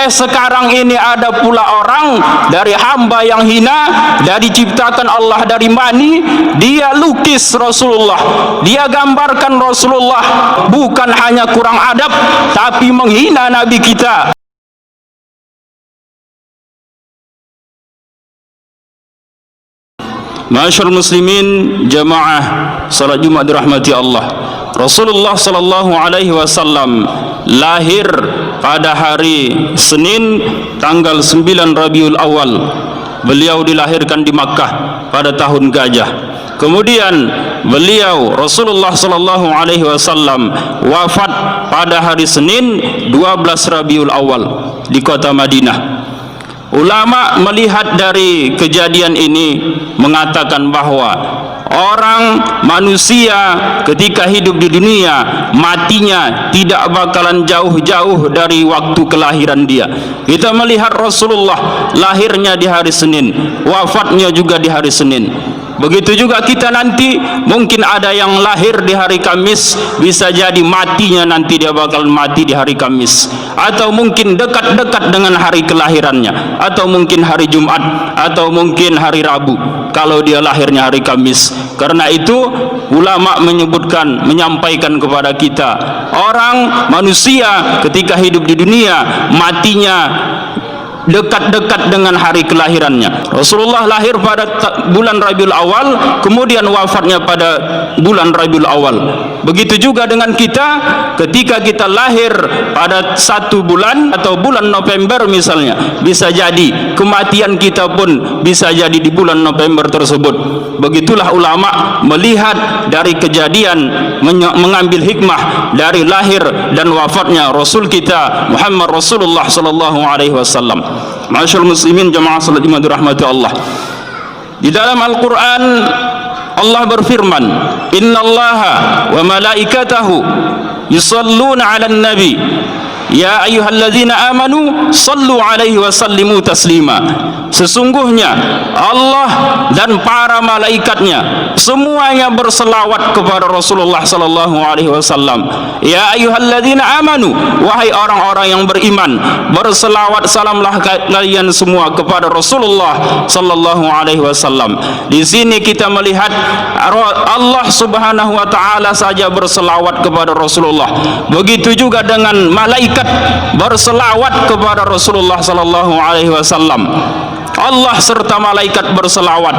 Sekarang ini ada pula orang dari hamba yang hina, dari ciptakan Allah dari mani, dia lukis Rasulullah, dia gambarkan Rasulullah, bukan hanya kurang adab tapi menghina Nabi kita. Masyaallah muslimin, jamaah salat Jumat dirahmati Allah. Rasulullah sallallahu alaihi wasallam lahir pada hari Senin tanggal 9 Rabiul Awal. Beliau dilahirkan di Makkah pada tahun Gajah. Kemudian beliau Rasulullah sallallahu alaihi wasallam wafat pada hari Senin 12 Rabiul Awal di kota Madinah. Ulama melihat dari kejadian ini mengatakan bahwa orang manusia ketika hidup di dunia, matinya tidak bakalan jauh-jauh dari waktu kelahiran dia. Kita melihat Rasulullah lahirnya di hari Senin, wafatnya juga di hari Senin. Begitu juga kita nanti, mungkin ada yang lahir di hari Kamis, bisa jadi matinya nanti dia bakal mati di hari Kamis, atau mungkin dekat-dekat dengan hari kelahirannya, atau mungkin hari Jumat, atau mungkin hari Rabu kalau dia lahirnya hari Kamis. Karena itu ulama menyebutkan, menyampaikan kepada kita, orang manusia ketika hidup di dunia, matinya dekat-dekat dengan hari kelahirannya. Rasulullah lahir pada bulan Rabiul Awal, kemudian wafatnya pada bulan Rabiul Awal. Begitu juga dengan kita, ketika kita lahir pada satu bulan atau bulan November misalnya, bisa jadi kematian kita pun bisa jadi di bulan November tersebut. Begitulah ulama melihat dari kejadian, mengambil hikmah dari lahir dan wafatnya Rasul kita Muhammad Rasulullah sallallahu alaihi wasallam. Masyaallah muslimin, jamaah salat Jumat dirahmati Allah. Di dalam Al-Quran Allah berfirman, innallaha wa malaikatahu yusalluna 'alan nabi ya ayyuhalladzina amanu sallu alaihi wa sallimu taslima. Sesungguhnya Allah dan para malaikatnya semuanya berselawat kepada Rasulullah sallallahu alaihi wasallam. Ya ayyuhalladzina amanu, wahai orang-orang yang beriman, berselawat salamlah kalian semua kepada Rasulullah sallallahu alaihi wasallam. Di sini kita melihat Allah Subhanahu wa taala saja berselawat kepada Rasulullah. Begitu juga dengan malaikat berselawat kepada Rasulullah sallallahu alaihi wasallam. Allah serta malaikat berselawat.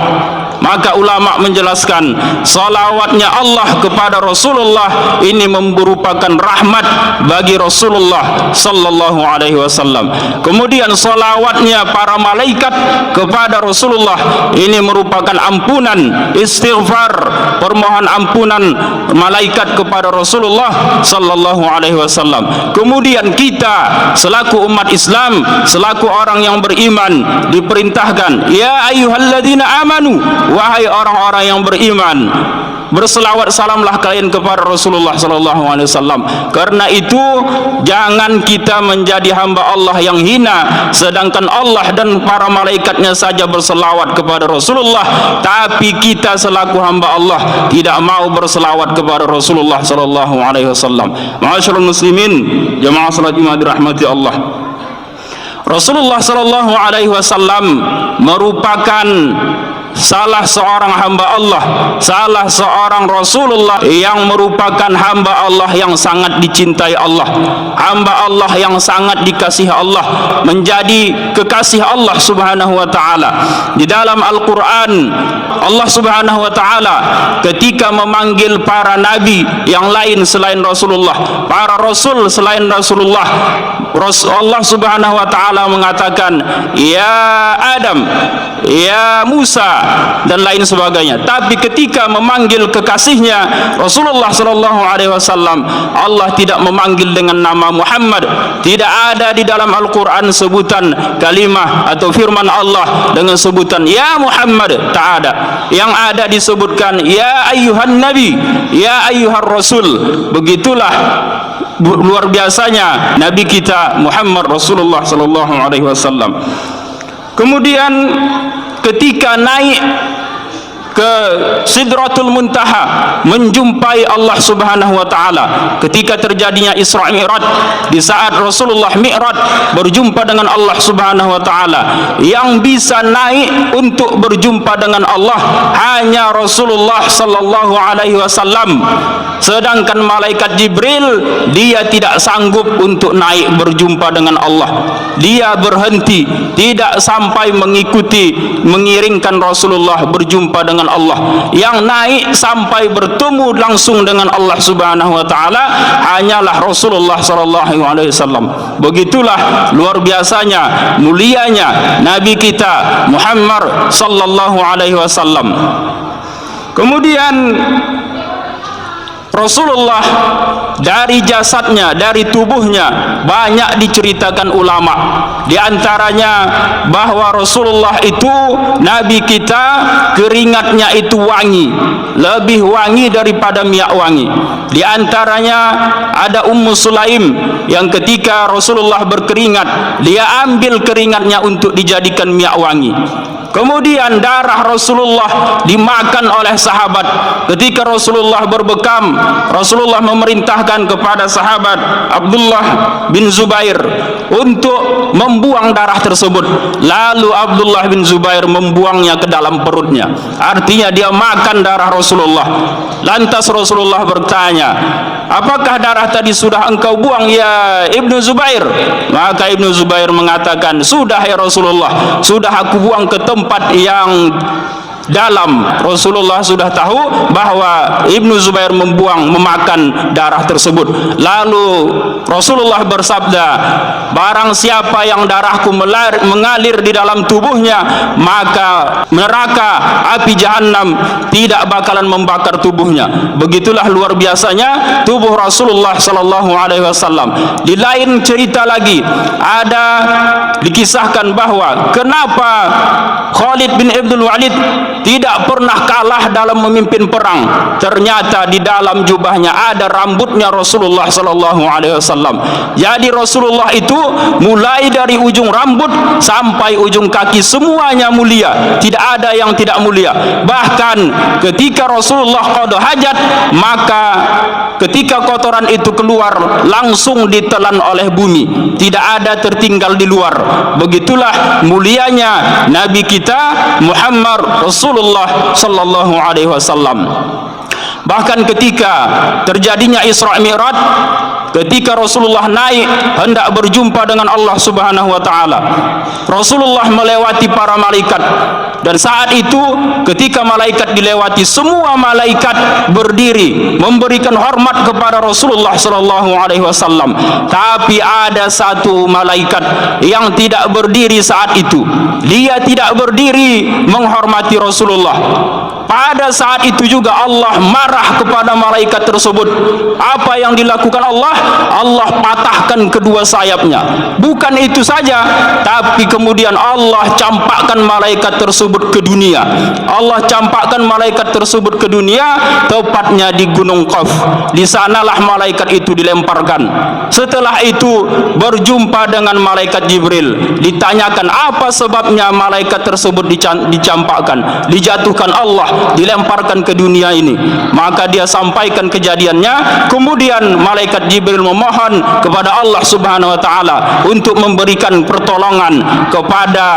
Maka ulama menjelaskan, salawatnya Allah kepada Rasulullah ini merupakan rahmat bagi Rasulullah sallallahu alaihi wasallam. Kemudian salawatnya para malaikat kepada Rasulullah ini merupakan ampunan, istighfar, permohonan ampunan malaikat kepada Rasulullah sallallahu alaihi wasallam. Kemudian kita selaku umat Islam, selaku orang yang beriman, diperintahkan, ya ayyuhalladzina amanu, wahai orang-orang yang beriman, berselawat salamlah kalian kepada Rasulullah sallallahu alaihi wasallam. Karena itu jangan kita menjadi hamba Allah yang hina, sedangkan Allah dan para malaikatnya saja berselawat kepada Rasulullah, tapi kita selaku hamba Allah tidak mau berselawat kepada Rasulullah sallallahu alaihi wasallam. Ma'asyiral muslimin, jamaah salat Jumat dirahmati Allah. Rasulullah sallallahu alaihi wasallam merupakan salah seorang hamba Allah, salah seorang Rasulullah yang merupakan hamba Allah yang sangat dicintai Allah, hamba Allah yang sangat dikasihi Allah, menjadi kekasih Allah Subhanahu wa taala. Di dalam Al-Qur'an Allah Subhanahu wa taala ketika memanggil para nabi yang lain selain Rasulullah, para rasul selain Rasulullah, Allah Subhanahu wa taala mengatakan, ya Adam, ya Musa, dan lain sebagainya. Tapi ketika memanggil kekasihnya Rasulullah sallallahu alaihi wasallam, Allah tidak memanggil dengan nama Muhammad. Tidak ada di dalam Al-Qur'an sebutan kalimah atau firman Allah dengan sebutan ya Muhammad, tak ada. Yang ada disebutkan ya ayyuhan nabi, ya ayyuhar rasul. Begitulah luar biasanya nabi kita Muhammad Rasulullah sallallahu alaihi wasallam. Kemudian ketika naik ke Sidratul Muntaha, menjumpai Allah Subhanahu wa taala. Ketika terjadinya Isra Mi'raj, di saat Rasulullah Mi'raj berjumpa dengan Allah Subhanahu wa taala, yang bisa naik untuk berjumpa dengan Allah hanya Rasulullah sallallahu alaihi wasallam. Sedangkan malaikat Jibril, dia tidak sanggup untuk naik berjumpa dengan Allah. Dia berhenti, tidak sampai mengikuti, mengiringkan Rasulullah berjumpa dengan Allah. Yang naik sampai bertemu langsung dengan Allah Subhanahu wa taala hanyalah Rasulullah sallallahu alaihi wasallam. Begitulah luar biasanya, mulianya Nabi kita Muhammad sallallahu alaihi wasallam. Kemudian Rasulullah, dari jasadnya, dari tubuhnya banyak diceritakan ulama. Di antaranya bahwa Rasulullah itu, Nabi kita, keringatnya itu wangi, lebih wangi daripada minyak wangi. Di antaranya ada Ummu Sulaim yang ketika Rasulullah berkeringat, dia ambil keringatnya untuk dijadikan minyak wangi. Kemudian darah Rasulullah dimakan oleh sahabat. Ketika Rasulullah berbekam, Rasulullah memerintahkan kepada sahabat Abdullah bin Zubair untuk membuang darah tersebut. Lalu Abdullah bin Zubair membuangnya ke dalam perutnya. Artinya dia makan darah Rasulullah. Lantas Rasulullah bertanya, apakah darah tadi sudah engkau buang ya Ibnu Zubair? Maka Ibnu Zubair mengatakan, sudah ya Rasulullah, sudah aku buang ke tempat yang dalam. Rasulullah sudah tahu bahwa Ibnu Zubair memakan darah tersebut. Lalu Rasulullah bersabda, barang siapa yang darahku mengalir di dalam tubuhnya, maka neraka api jahanam tidak bakalan membakar tubuhnya. Begitulah luar biasanya tubuh Rasulullah sallallahu alaihi wasallam. Di lain cerita lagi ada dikisahkan bahwa kenapa Khalid bin Abdul Walid tidak pernah kalah dalam memimpin perang. Ternyata di dalam jubahnya ada rambutnya Rasulullah sallallahu alaihi wasallam. Jadi Rasulullah itu mulai dari ujung rambut sampai ujung kaki semuanya mulia, tidak ada yang tidak mulia. Bahkan ketika Rasulullah qada hajat, maka ketika kotoran itu keluar langsung ditelan oleh bumi, tidak ada tertinggal di luar. Begitulah mulianya Nabi kita Muhammad Rasulullah sallallahu alaihi wasallam. Bahkan ketika terjadinya Isra Mi'raj, ketika Rasulullah naik hendak berjumpa dengan Allah Subhanahu wa taala, Rasulullah melewati para malaikat. Dan saat itu ketika malaikat dilewati, semua malaikat berdiri memberikan hormat kepada Rasulullah sallallahu alaihi wasallam. Tapi ada satu malaikat yang tidak berdiri saat itu. Dia tidak berdiri menghormati Rasulullah. Pada saat itu juga Allah marah kepada malaikat tersebut. Apa yang dilakukan Allah? Allah patahkan kedua sayapnya. Bukan itu saja, tapi kemudian Allah campakkan malaikat tersebut ke dunia. Allah campakkan malaikat tersebut ke dunia, tepatnya di Gunung Qaf. Di sanalah malaikat itu dilemparkan. Setelah itu berjumpa dengan malaikat Jibril. Ditanyakan apa sebabnya malaikat tersebut dicampakkan, dijatuhkan Allah, dilemparkan ke dunia ini. Maka dia sampaikan kejadiannya. Kemudian malaikat Jibril memohon kepada Allah Subhanahu wa taala untuk memberikan pertolongan kepada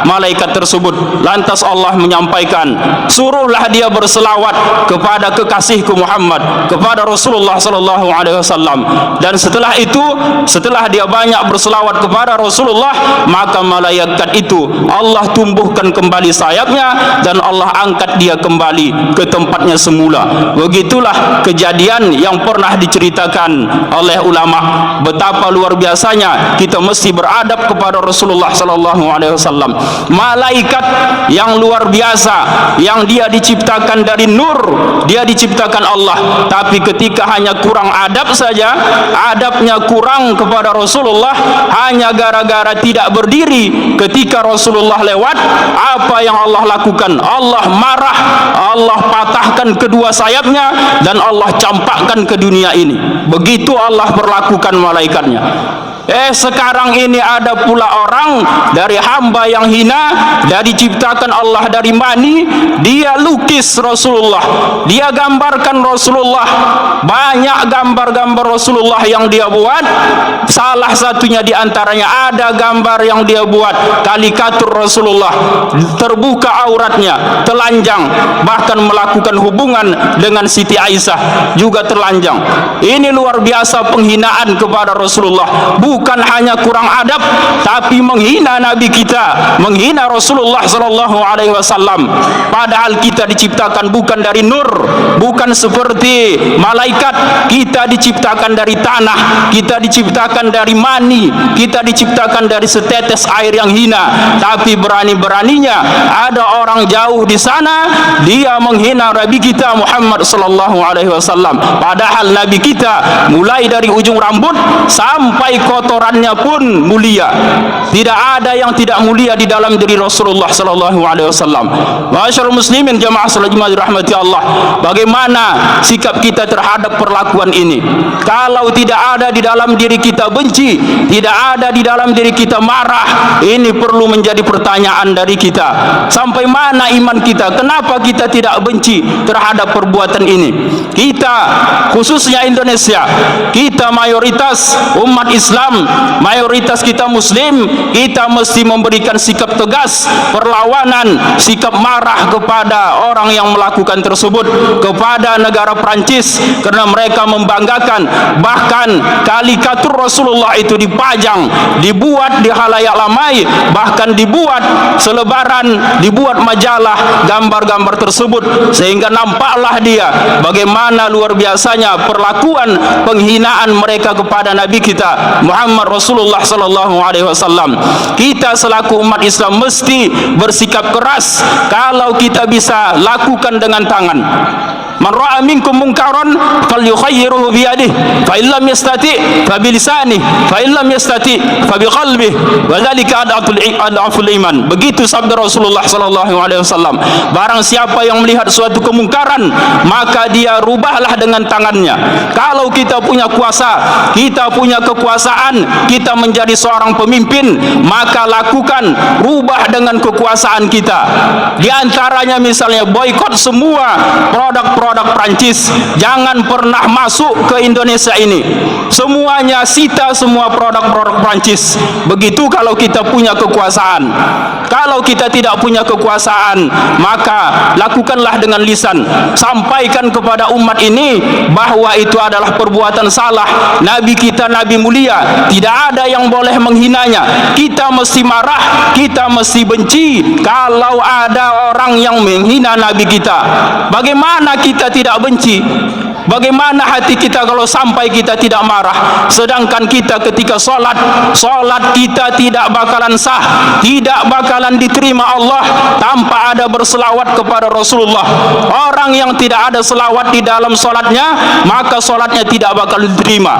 malaikat tersebut. Lantas Allah menyampaikan, suruhlah dia berselawat kepada kekasihku Muhammad, kepada Rasulullah sallallahu alaihi wasallam. Dan setelah itu, setelah dia banyak berselawat kepada Rasulullah, maka malaikat itu Allah tumbuhkan kembali sayapnya dan Allah angkat dia kembali ke tempatnya semula. Begitulah kejadian yang pernah diceritakan oleh ulama. Betapa luar biasanya kita mesti beradab kepada Rasulullah sallallahu alaihi wasallam. Malaikat yang luar biasa, yang dia diciptakan dari nur, dia diciptakan Allah, tapi ketika hanya kurang adab saja, adabnya kurang kepada Rasulullah, hanya gara-gara tidak berdiri ketika Rasulullah lewat, apa yang Allah lakukan? Allah marah, Allah patahkan kedua sayapnya dan Allah campakkan ke dunia ini. Begitu Allah perlakukan malaikatnya. Sekarang ini ada pula orang dari hamba yang hina, dari ciptakan Allah dari mani, dia lukis Rasulullah, dia gambarkan Rasulullah. Banyak gambar-gambar Rasulullah yang dia buat. Salah satunya di antaranya ada gambar yang dia buat kalikatur Rasulullah, terbuka auratnya, telanjang, bahkan melakukan hubungan dengan Siti Aisyah juga telanjang. Ini luar biasa penghinaan kepada Rasulullah. Bukan hanya kurang adab, tapi menghina Nabi kita, menghina Rasulullah sallallahu alaihi wasallam. Padahal kita diciptakan bukan dari nur, bukan seperti malaikat. Kita diciptakan dari tanah, kita diciptakan dari mani, kita diciptakan dari setetes air yang hina. Tapi berani-beraninya ada orang jauh di sana, dia menghina Nabi kita Muhammad sallallahu alaihi wasallam. Padahal Nabi kita mulai dari ujung rambut sampai kotorannya pun mulia. Tidak ada yang tidak mulia di dalam diri Rasulullah sallallahu alaihi wasallam. Masyaallah muslimin jamaah salat Jumat dirahmati Allah. Bagaimana sikap kita terhadap perlakuan ini? Kalau tidak ada di dalam diri kita benci, tidak ada di dalam diri kita marah, ini perlu menjadi pertanyaan dari kita. Sampai mana iman kita? Kenapa kita tidak benci terhadap perbuatan ini? Kita, khususnya Indonesia, kita mayoritas umat Islam, mayoritas kita muslim, kita mesti memberikan sikap tegas, perlawanan, sikap marah kepada orang yang melakukan tersebut, kepada negara Prancis, karena mereka membanggakan, bahkan kalikatur Rasulullah itu dipajang, dibuat di halayak ramai, bahkan dibuat selebaran, dibuat majalah gambar-gambar tersebut, sehingga nampaklah dia bagaimana luar biasanya perlakuan penghinaan mereka kepada Nabi kita Muhammad Rasulullah sallallahu alaihi wasallam. Kita selaku umat Islam mesti bersikap keras. Kalau kita bisa lakukan dengan tangan, man ra'a minkum munkaran falyughayyirhu bi yadihi fa illam yastati fa bi lisanihi fa illam yastati fa bi qalbihi wa dzalika ad'aful iman. Begitu sabda Rasulullah sallallahu alaihi wasallam. Barang siapa yang melihat suatu kemungkaran, maka dia rubahlah dengan tangannya. Kalau kita punya kuasa, kita punya kekuasaan, kita menjadi seorang pemimpin, maka lakukan, rubah dengan kekuasaan kita. Di antaranya misalnya boikot semua produk-produk Prancis, jangan pernah masuk ke Indonesia ini. Semuanya sita semua produk-produk Prancis. Begitu kalau kita punya kekuasaan. Kalau kita tidak punya kekuasaan, maka lakukanlah dengan lisan. Sampaikan kepada umat ini bahwa itu adalah perbuatan salah. Nabi kita Nabi mulia, tidak ada yang boleh menghinanya. Kita mesti marah, kita mesti benci kalau ada orang yang menghina Nabi kita. Bagaimana kita tidak benci? Bagaimana hati kita kalau sampai kita tidak marah? Sedangkan kita ketika solat kita tidak bakalan sah, tidak bakalan diterima Allah tanpa ada berselawat kepada Rasulullah. Orang yang tidak ada selawat di dalam solatnya, maka solatnya tidak bakal diterima.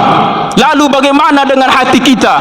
Lalu bagaimana dengan hati kita?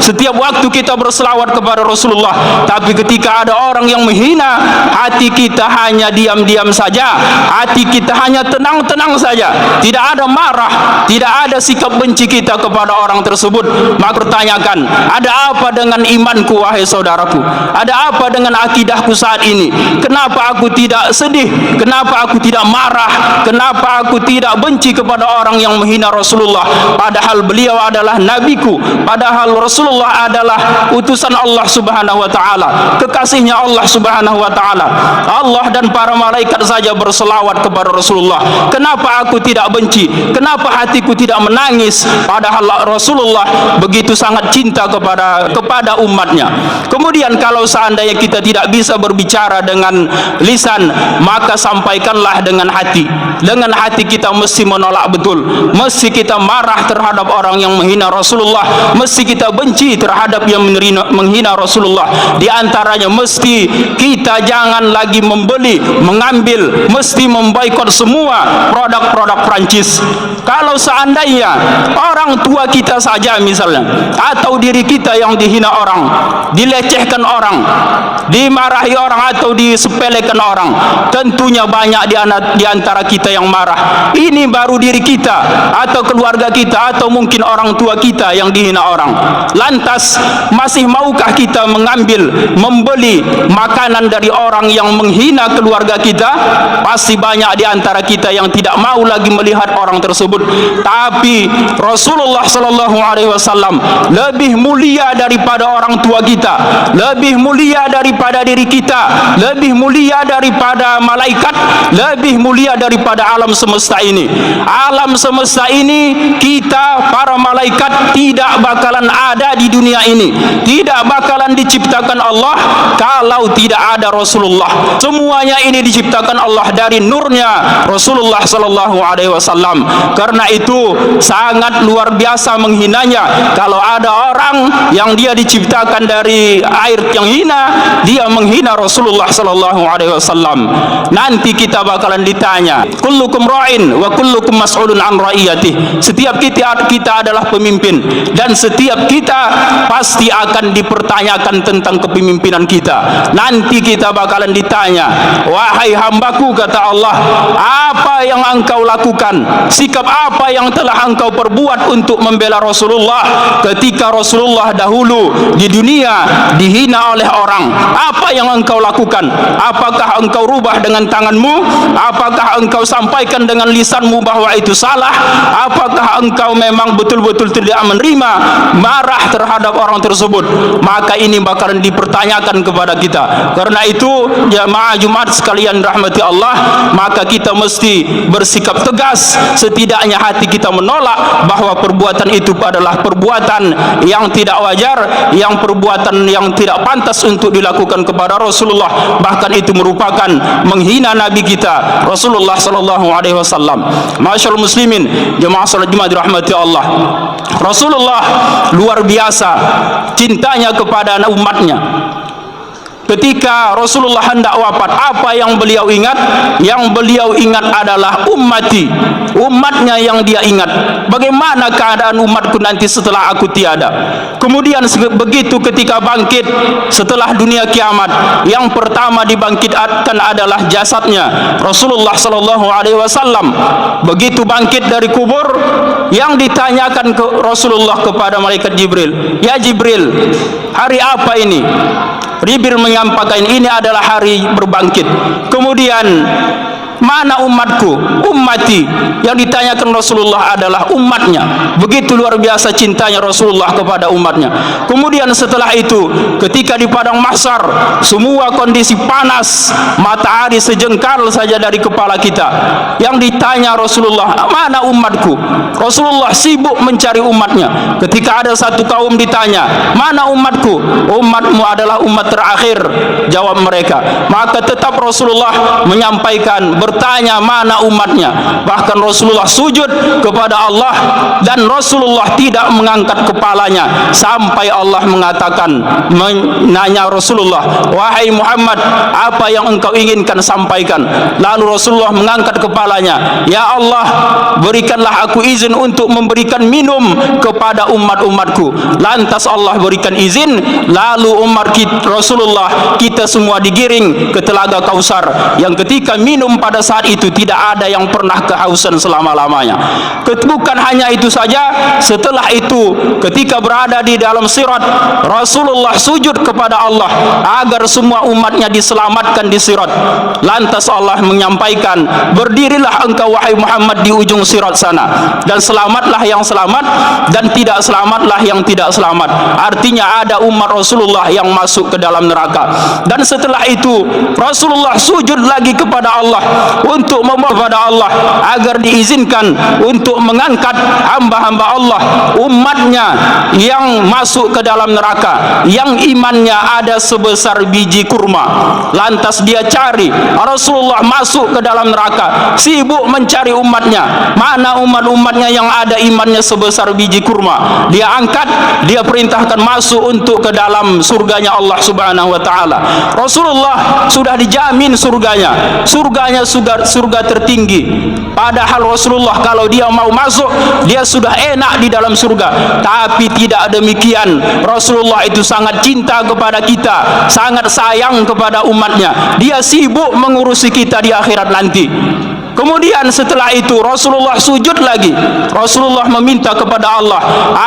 Setiap waktu kita berselawat kepada Rasulullah, tapi ketika ada orang yang menghina, hati kita hanya diam-diam saja, hati kita hanya tenang-tenang saja, tidak ada marah, tidak ada sikap benci kita kepada orang tersebut. Maka pertanyakan, ada apa dengan imanku wahai saudaraku? Ada apa dengan akidahku saat ini? Kenapa aku tidak sedih? Kenapa aku tidak marah? Kenapa aku tidak benci kepada orang yang menghina Rasulullah? Padahal beliau adalah nabiku, padahal Rasulullah adalah utusan Allah subhanahu wa ta'ala, kekasihnya Allah subhanahu wa ta'ala. Allah dan para malaikat saja berselawat kepada Rasulullah. Kenapa aku tidak benci? Kenapa hatiku tidak menangis? Padahal Rasulullah begitu sangat cinta kepada umatnya. Kemudian kalau seandainya kita tidak bisa berbicara dengan lisan, maka sampaikanlah dengan hati. Dengan hati kita mesti menolak betul, mesti kita marah terhadap orang yang menghina Rasulullah, mesti kita benci terhadap yang menghina Rasulullah. Di antaranya mesti kita jangan lagi membeli, mengambil, mesti memboikot semua produk-produk Prancis. Kalau seandainya orang tua kita saja misalnya, atau diri kita yang dihina orang, dilecehkan orang, dimarahi orang atau disepelekan orang, tentunya banyak di antara kita yang marah. Ini baru diri kita atau keluarga kita atau mungkin orang tua kita yang dihina orang. Lantas masih maukah kita mengambil, membeli makanan dari orang yang menghina keluarga kita? Pasti banyak di antara kita yang tidak mau lagi melihat orang tersebut. Tapi Rasulullah sallallahu alaihi wasallam lebih mulia daripada orang tua kita, lebih mulia daripada diri kita, lebih mulia daripada malaikat, lebih mulia daripada alam semesta ini. Alam semesta ini, kita para malaikat tidak bakalan ada di dunia ini, tidak bakalan diciptakan Allah kalau tidak ada Rasulullah. Semuanya ini diciptakan Allah dari nurnya Rasulullah sallallahu alaihi wasallam. Karena itu sangat luar biasa menghinanya kalau ada orang yang dia diciptakan dari air yang hina, dia menghina Rasulullah sallallahu alaihi wasallam. Nanti kita bakalan ditanya, kullukum ra'in wa kullukum mas'ulun an ra'iyatih. Setiap kita adalah pemimpin, dan setiap kita pasti akan dipertanyakan tentang kepemimpinan kita. Nanti kita bakalan ditanya, wahai hambaku, kata Allah, apa yang engkau lakukan, sikap apa yang telah engkau perbuat untuk membela Rasulullah ketika Rasulullah dahulu di dunia dihina oleh orang? Apa yang engkau lakukan? Apakah engkau rubah dengan tanganmu? Apakah engkau sampaikan dengan lisanmu bahwa itu salah? Apakah engkau memang betul-betul tidak menerima, marah terhadap orang tersebut? Maka ini bakalan dipertanyakan kepada kita. Karena itu jamaah Jumat sekalian rahmati Allah, maka kita mesti bersikap tegas. Setidaknya hati kita menolak bahwa perbuatan itu adalah perbuatan yang tidak wajar, yang perbuatan yang tidak pantas untuk dilakukan kepada Rasulullah. Bahkan itu merupakan menghina Nabi kita Rasulullah sallallahu alaihi wasallam. Masyaallah muslimin, jemaah salat Jumat dirahmati Allah. Rasulullah luar biasa cintanya kepada umatnya. Ketika Rasulullah hendak wafat, apa yang beliau ingat? Yang beliau ingat adalah ummati, umatnya yang dia ingat. Bagaimana keadaan umatku nanti setelah aku tiada? Kemudian begitu ketika bangkit setelah dunia kiamat, yang pertama dibangkitkan adalah jasadnya Rasulullah sallallahu alaihi wasallam. Begitu bangkit dari kubur, yang ditanyakan ke Rasulullah kepada malaikat Jibril, ya Jibril, hari apa ini? Jibril menyampaikan ini adalah hari berbangkit. Kemudian mana umatku? Ummati. Yang ditanyakan Rasulullah adalah umatnya. Begitu luar biasa cintanya Rasulullah kepada umatnya. Kemudian setelah itu, ketika di padang mahsyar, semua kondisi panas, matahari sejengkal saja dari kepala kita. Yang ditanya Rasulullah, mana umatku? Rasulullah sibuk mencari umatnya. Ketika ada satu kaum ditanya, mana umatku? Umatmu adalah umat terakhir, jawab mereka. Maka tetap Rasulullah menyampaikan, bertanya mana umatnya. Bahkan Rasulullah sujud kepada Allah, dan Rasulullah tidak mengangkat kepalanya sampai Allah mengatakan, menanya Rasulullah, wahai Muhammad, apa yang engkau inginkan sampaikan. Lalu Rasulullah mengangkat kepalanya, ya Allah, berikanlah aku izin untuk memberikan minum kepada umat-umatku. Lantas Allah berikan izin, lalu umat Rasulullah kita semua digiring ke telaga Kausar, yang ketika minum pada saat itu tidak ada yang pernah kehausan selama-lamanya. Bukan hanya itu saja, setelah itu ketika berada di dalam sirat, Rasulullah sujud kepada Allah agar semua umatnya diselamatkan di sirat. Lantas Allah menyampaikan, berdirilah engkau wahai Muhammad di ujung sirat sana, dan selamatlah yang selamat, dan tidak selamatlah yang tidak selamat. Artinya ada umat Rasulullah yang masuk ke dalam neraka. Dan setelah itu Rasulullah sujud lagi kepada Allah untuk memohon kepada Allah agar diizinkan untuk mengangkat hamba-hamba Allah, umatnya yang masuk ke dalam neraka, yang imannya ada sebesar biji kurma. Lantas dia cari, Rasulullah masuk ke dalam neraka, sibuk mencari umatnya. Mana umat-umatnya yang ada imannya sebesar biji kurma? Dia angkat, dia perintahkan masuk untuk ke dalam surganya Allah subhanahu wa ta'ala. Rasulullah sudah dijamin surganya, surganya surga tertinggi. Padahal Rasulullah kalau dia mau masuk, dia sudah enak di dalam surga. Tapi tidak demikian. Rasulullah itu sangat cinta kepada kita, sangat sayang kepada umatnya. Dia sibuk mengurusi kita di akhirat nanti. Kemudian setelah itu Rasulullah sujud lagi. Rasulullah meminta kepada Allah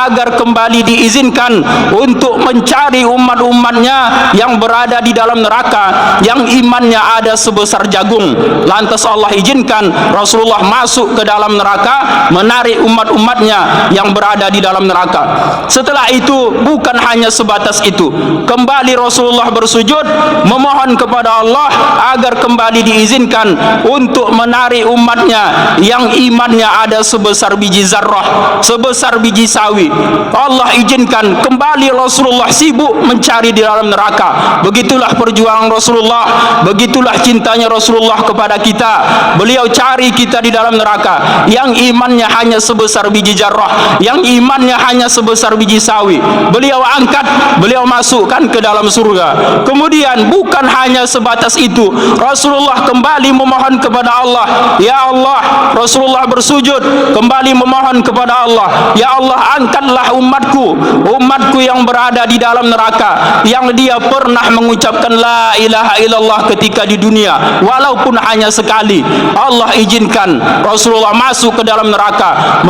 agar kembali diizinkan untuk mencari umat-umatnya yang berada di dalam neraka, yang imannya ada sebesar jagung. Lantas Allah izinkan Rasulullah masuk ke dalam neraka, menarik umat-umatnya yang berada di dalam neraka. Setelah itu bukan hanya sebatas itu, kembali Rasulullah bersujud memohon kepada Allah agar kembali diizinkan untuk menarik umatnya yang imannya ada sebesar biji zarrah, sebesar biji sawi. Allah izinkan kembali Rasulullah sibuk mencari di dalam neraka. Begitulah perjuangan Rasulullah, begitulah cintanya Rasulullah kepada kita. Beliau cari kita di dalam neraka yang imannya hanya sebesar biji zarrah, yang imannya hanya sebesar biji sawi. Beliau angkat, beliau masukkan ke dalam surga. Kemudian bukan hanya sebatas itu, Rasulullah kembali memohon kepada Allah. Ya Allah, Rasulullah bersujud kembali memohon kepada Allah. Ya Allah, angkatlah umatku yang berada di dalam neraka, yang dia pernah mengucapkan la ilaha illallah ketika di dunia, walaupun hanya sekali. Allah izinkan Rasulullah masuk ke dalam neraka,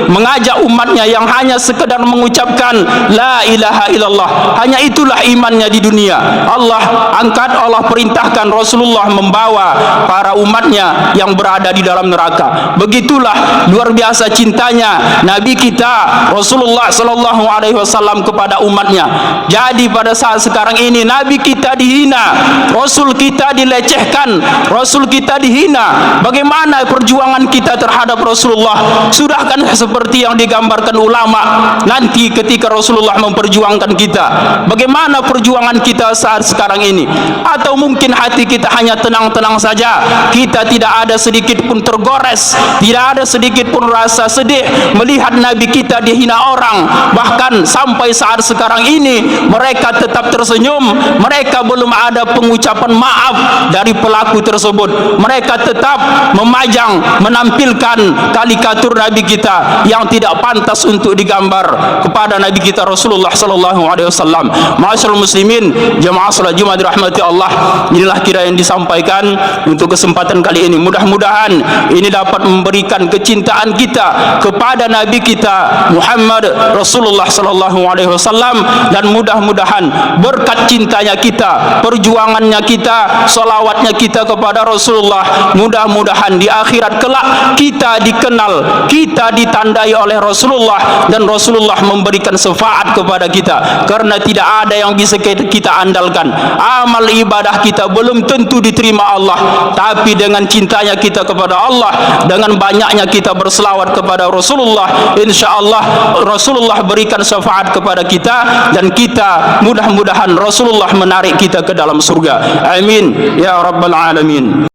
mengajak umatnya yang hanya sekedar mengucapkan la ilaha illallah. Hanya itulah imannya di dunia. Allah angkat, Allah perintahkan Rasulullah membawa para umatnya yang berada di dalam neraka. Begitulah luar biasa cintanya Nabi kita Rasulullah sallallahu alaihi wasallam kepada umatnya. Jadi pada saat sekarang ini Nabi kita dihina, Rasul kita dilecehkan, Rasul kita dihina. Bagaimana perjuangan kita terhadap Rasulullah? Sudahkan seperti yang digambarkan ulama nanti ketika Rasulullah memperjuangkan kita. Bagaimana perjuangan kita saat sekarang ini? Atau mungkin hati kita hanya tenang-tenang saja, kita tidak ada sedikit pun tergores, tidak ada sedikit pun rasa sedih melihat Nabi kita dihina orang. Bahkan sampai saat sekarang ini mereka tetap tersenyum, mereka belum ada pengucapan maaf dari pelaku tersebut. Mereka tetap memajang, menampilkan karikatur Nabi kita yang tidak pantas untuk digambar kepada Nabi kita Rasulullah sallallahu alaihi wasallam. Ma'asyiral muslimin, jemaah salat Jumat dirahmati Allah, inilah kira yang disampaikan untuk kesempatan kali ini. Mudah-mudahan ini dapat memberikan kecintaan kita kepada Nabi kita Muhammad Rasulullah sallallahu alaihi wasallam, dan mudah-mudahan berkat cintanya kita, perjuangannya kita, salawatnya kita kepada Rasulullah, mudah-mudahan di akhirat kelak kita dikenal, kita ditandai oleh Rasulullah, dan Rasulullah memberikan syafaat kepada kita. Karena tidak ada yang bisa kita andalkan. Amal ibadah kita belum tentu diterima Allah, tapi dengan cintanya kita kepada Allah, dengan banyaknya kita berselawat kepada Rasulullah, insyaallah Rasulullah berikan syafaat kepada kita, dan kita mudah-mudahan Rasulullah menarik kita ke dalam surga. Amin ya rabbal alamin.